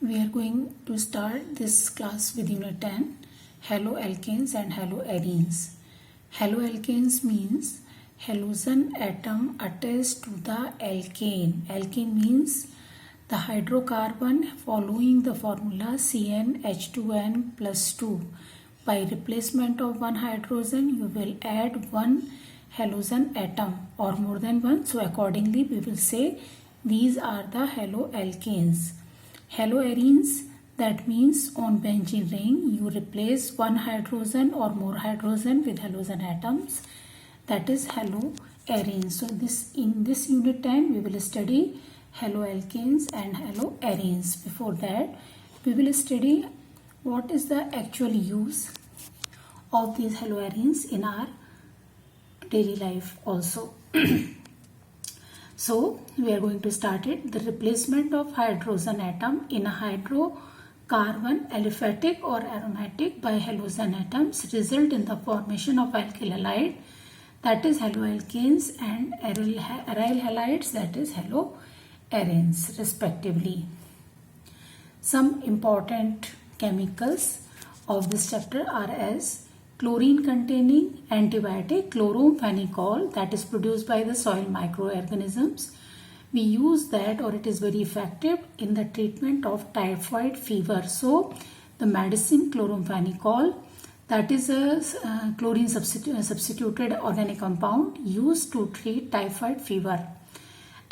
We are going to start this class with Unit 10, haloalkanes and haloarenes. Haloalkanes means halogen atom attached to the alkane. Alkane means the hydrocarbon following the formula CnH2n plus 2. By replacement of one hydrogen, you will add one halogen atom or more than one. So accordingly, we will say these are the haloalkanes. Haloarenes, that means on benzene ring you replace one hydrogen or more hydrogen with halogen atoms, that is haloarenes. So in this unit 10 we will study haloalkanes and haloarenes. Before that we will study what is the actual use of these haloarenes in our daily life also. So we are going to start it. The replacement of hydrogen atom in a hydrocarbon aliphatic or aromatic by halogen atoms result in the formation of alkyl halide, that is haloalkanes, and aryl halides, that is haloarenes respectively. Some important chemicals of this chapter are as chlorine containing antibiotic chloramphenicol, that is produced by the soil microorganisms. We use that, or it is very effective in the treatment of typhoid fever. So the medicine chloramphenicol, that is a chlorine substituted organic compound used to treat typhoid fever.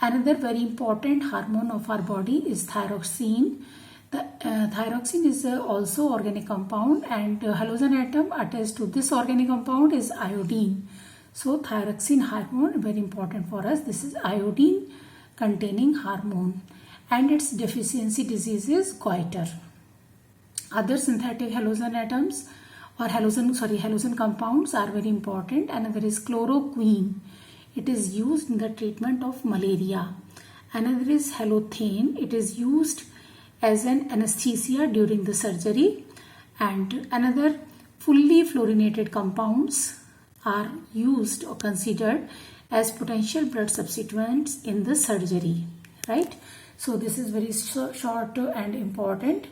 Another very important hormone of our body is thyroxine. The thyroxine is also organic compound, and halogen atom attached to this organic compound is iodine. So thyroxine hormone, very important for us. This is iodine containing hormone, and its deficiency disease is goiter. Other synthetic halogen atoms or halogen compounds are very important. Another is chloroquine. It is used in the treatment of malaria. Another is halothane. It is used as an anesthesia during the surgery. And another, fully fluorinated compounds are used or considered as potential blood substituents in the surgery, right? So this is very short and important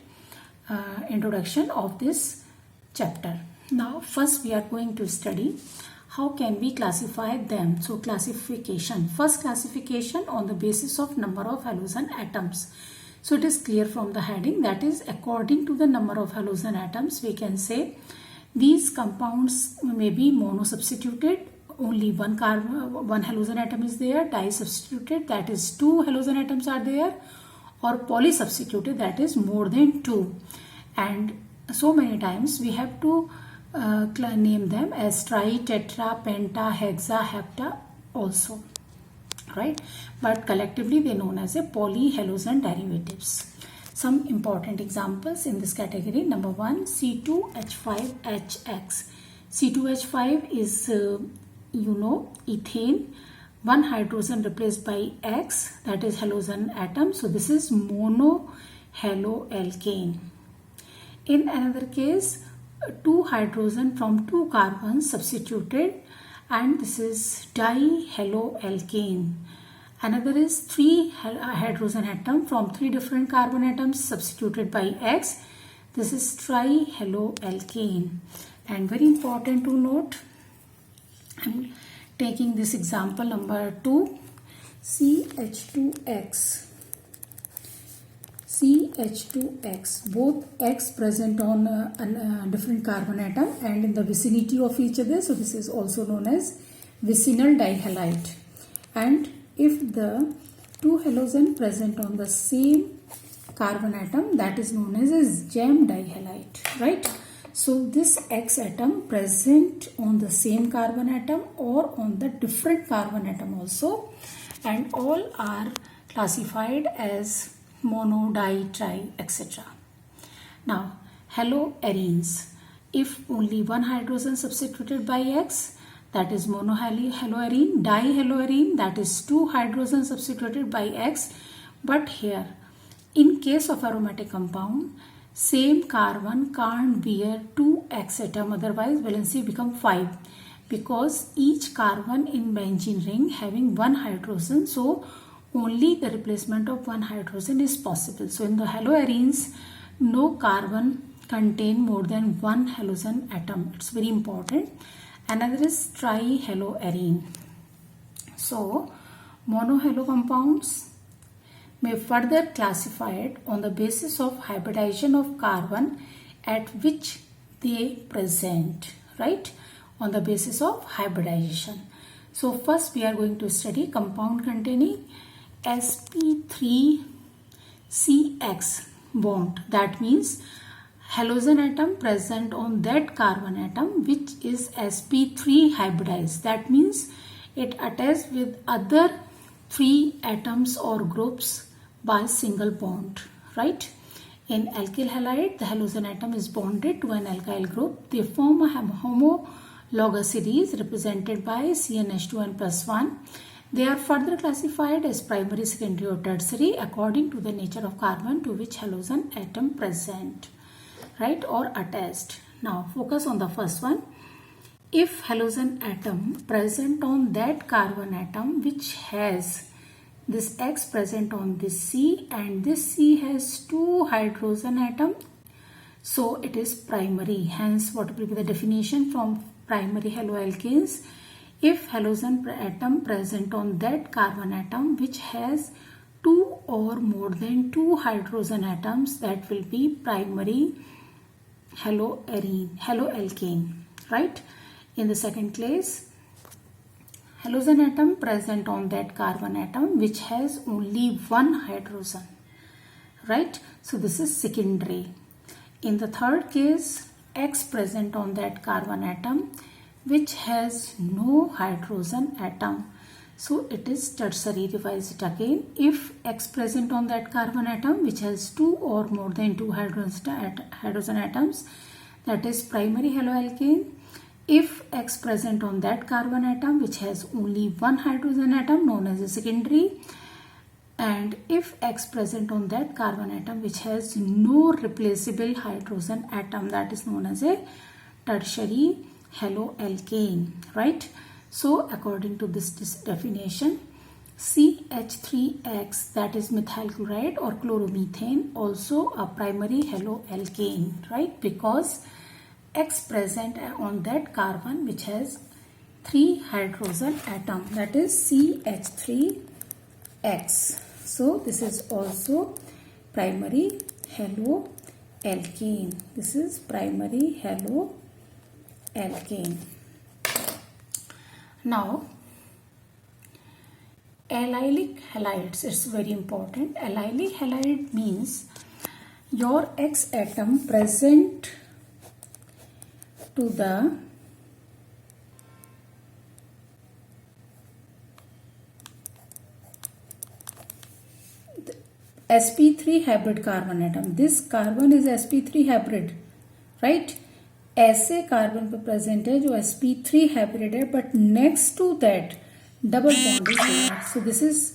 introduction of this chapter. Now first we are going to study how can we classify them. So classification. First classification on the basis of number of halogen atoms. So it is clear from the heading, that is according to the number of halogen atoms we can say these compounds may be monosubstituted, only one halogen atom is there, disubstituted, that is two halogen atoms are there, or polysubstituted, that is more than two. And so many times we have to name them as tri, tetra, penta, hexa, hepta also, right? But collectively they are known as a polyhalogen derivatives. Some important examples in this category. Number one, C2H5HX. C2H5 is ethane, one hydrogen replaced by X, that is halogen atom. So this is monohaloalkane. In another case, two hydrogen from two carbons substituted, and this is dihaloalkane. Another is three hydrogen atom from three different carbon atoms substituted by X. This is trihaloalkane. And very important to note, I am taking this example number 2, CH2X. CH2X, both X present on a different carbon atom and in the vicinity of each other. So this is also known as vicinal dihalide. And if the two halogen present on the same carbon atom, that is known as gem dihalide, right? So this X atom present on the same carbon atom or on the different carbon atom also, and all are classified as mono, di, tri, etc. Now haloarenes, if only one hydrogen substituted by X, that is monohaloarene. Dihaloarene, that is two hydrogen substituted by X. But here, in case of aromatic compound, same carbon can't bear two X atom, otherwise valency become 5, because each carbon in benzene ring having one hydrogen, so only the replacement of one hydrogen is possible. So in the haloarenes, no carbon contain more than one halogen atom. It's very important. Another is trihaloarene. So monohalo compounds may further classified on the basis of hybridization of carbon at which they present, right? On the basis of hybridization. So first we are going to study compound containing sp3CX bond. That means halogen atom present on that carbon atom which is sp3 hybridized. That means it attaches with other 3 atoms or groups by single bond, right? In alkyl halide, the halogen atom is bonded to an alkyl group. They form a homologous series represented by CnH2n plus 1. They are further classified as primary, secondary or tertiary according to the nature of carbon to which halogen atom present, right, or attached. Now focus on the first one. If halogen atom present on that carbon atom which has this X present on this C and this C has 2 hydrogen atom, so it is primary. Hence what will be the definition from primary haloalkanes? If halogen atom present on that carbon atom which has 2 or more than 2 hydrogen atoms, that will be primary haloalkane, right? In the second case, halogen atom present on that carbon atom which has only 1 hydrogen, right? So this is secondary. In the third case, X present on that carbon atom which has no hydrogen atom, so it is tertiary. Revise it again. If X present on that carbon atom which has 2 or more than 2 hydrogen atoms, that is primary haloalkane. If X present on that carbon atom which has only 1 hydrogen atom, known as a secondary. And if X present on that carbon atom which has no replaceable hydrogen atom, that is known as a tertiary haloalkane, right? So according to this definition, CH3X, that is methyl chloride or chloromethane, also a primary haloalkane, right? Because X present on that carbon which has 3 hydrogen atom, that is CH3X. So this is also primary haloalkane. This is primary haloalkane. Now allylic halides, it's very important. Allylic halide means your X atom present to the sp3 hybrid carbon atom. This carbon is sp3 hybrid, right? ऐसे carbon पे present है जो sp3 hybrid है, but next to that double bond is there. So this is,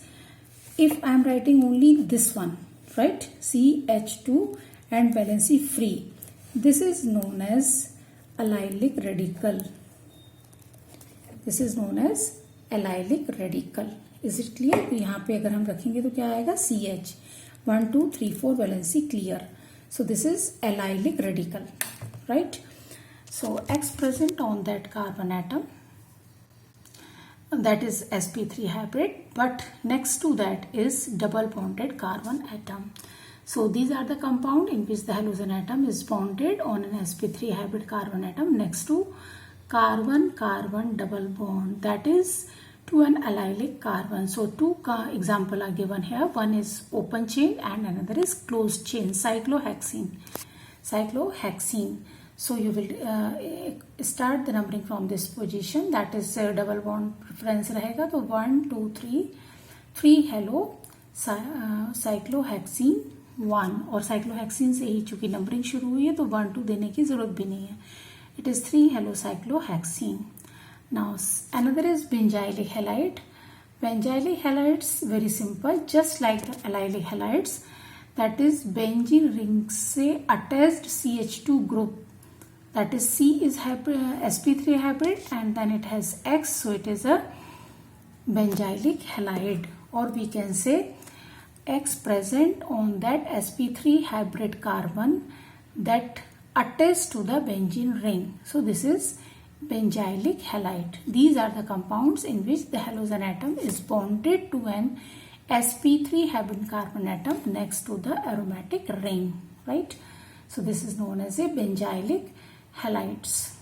if I am writing only this one, right, CH2 and valency free, this is known as allylic radical. This is known as allylic radical. Is it clear? तो यहाँ पे अगर हम रखेंगे तो क्या आएगा? CH 1 2 3 4 valency clear. So this is allylic radical, right? So X present on that carbon atom, that is sp3 hybrid, but next to that is double bonded carbon atom. So these are the compound in which the halogen atom is bonded on an sp3 hybrid carbon atom next to carbon-carbon double bond, that is to an allylic carbon. So two example are given here. One is open chain and another is closed chain, cyclohexene. So you will start the numbering from this position, that is double bond preference रहेगा. तो 1 2 3 hello cyclohexene 1, और cyclohexene से ही चूंकि numbering शुरू हुई है तो 1 2 देने की जरूरत भी नहीं है. It is 3 hello cyclohexene. Now another is benzylic halide. Benzylic halides very simple, just like the allylic halides. That is benzene ring से attached CH2 group. That is C is sp3 hybrid and then it has X, so it is a benzylic halide. or we can say X present on that sp3 hybrid carbon that attached to the benzene ring. So this is benzylic halide. These are the compounds in which the halogen atom is bonded to an sp3 hybrid carbon atom next to the aromatic ring, right? So this is known as a benzylic halides.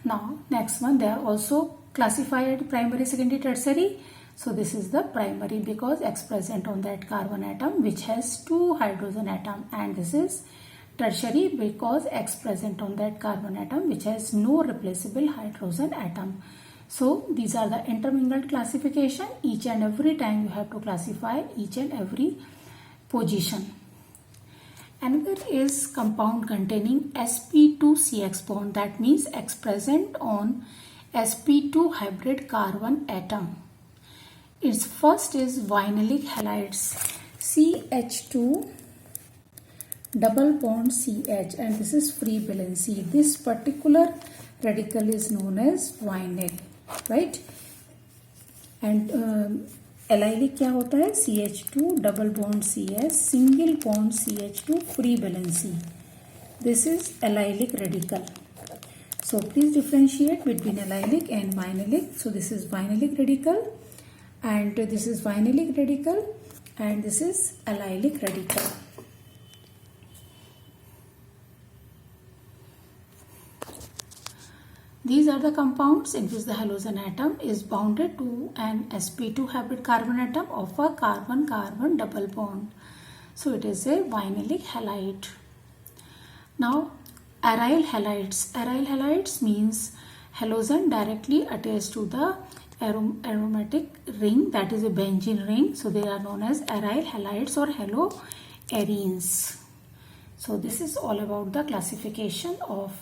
Now next one, they are also classified primary, secondary, tertiary. So this is the primary because X present on that carbon atom which has 2 hydrogen atom, and this is tertiary because X present on that carbon atom which has no replaceable hydrogen atom. So these are the intermingled classification. Each and every time you have to classify each and every position. Another is compound containing sp2CX bond, that means X present on sp2 hybrid carbon atom. Its first is vinylic halides, CH2 double bond CH, and this is free valency. This particular radical is known as vinyl, right? And allylic क्या होता है? CH2 double bond CS, single bond CH2 free valency. This is allylic radical. So please differentiate between allylic and vinylic. So this is vinylic radical, and this is vinylic radical, and this is allylic radical. These are the compounds in which the halogen atom is bounded to an sp2 hybrid carbon atom of a carbon-carbon double bond. So it is a vinylic halide. Now aryl halides. Aryl halides means halogen directly attached to the aromatic ring, that is a benzene ring. So they are known as aryl halides or haloarenes. So this is all about the classification of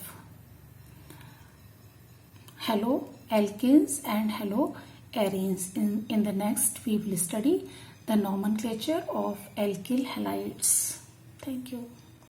haloalkanes and haloarenes. In the next we will study the nomenclature of alkyl halides. Thank you.